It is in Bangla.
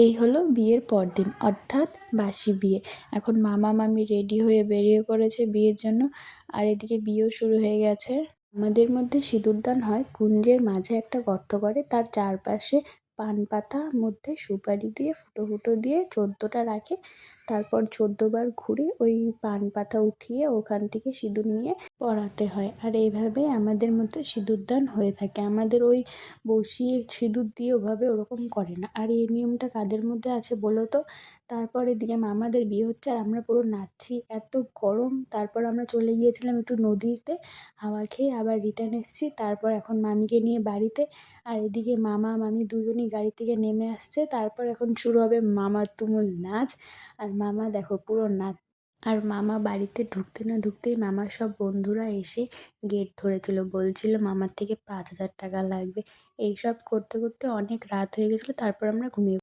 এই হলো বিয়ের পরদিন, অর্থাৎ বাসি বিয়ে। এখন মামা মামি রেডি হয়ে বেরিয়ে পড়েছে বিয়ের জন্য, আর এদিকে বিয়েও শুরু হয়ে গেছে। আমাদের মধ্যে সিঁদুরদান হয় কুঞ্জের মাঝে একটা গর্ত করে, তার চারপাশে পান পাতা, মধ্যে সুপারি দিয়ে ফুটো ফুটো দিয়ে 14টা রাখে। তারপর 14বার ঘুরে ওই পান পাতা উঠিয়ে ওখান থেকে সিঁদুর নিয়ে পরাতে হয়। আর এইভাবে আমাদের মধ্যে সিঁদুরদান হয়ে থাকে। আমাদের ওই বসিয়ে সিঁদুর দিয়ে ওভাবে ওরকম করে না। আর এই নিয়মটা কাদের মধ্যে আছে বলো তো? তারপর এদিকে মামাদের বিয়ে হচ্ছে আর আমরা পুরো নাচছি, এত গরম। তারপর আমরা চলে গিয়েছিলাম একটু নদীতে হাওয়া খেয়ে, আবার রিটার্ন এসেছি। তারপর এখন মামিকে নিয়ে বাড়িতে, আর এদিকে মামা মামি দুজনই গাড়ি থেকে নেমে আসছে। তারপর এখন শুরু হবে মামার তুমুল নাচ। আর মামা দেখো পুরো নাচ। আর মামা বাড়িতে ঢুকতে না ঢুকতেই মামার সব বন্ধুরা এসে গেট ধরেছিল, বলছিল মামার থেকে 5,000 টাকা লাগবে। এইসব করতে করতে অনেক রাত হয়ে গেছিলো, তারপর আমরা ঘুমিয়ে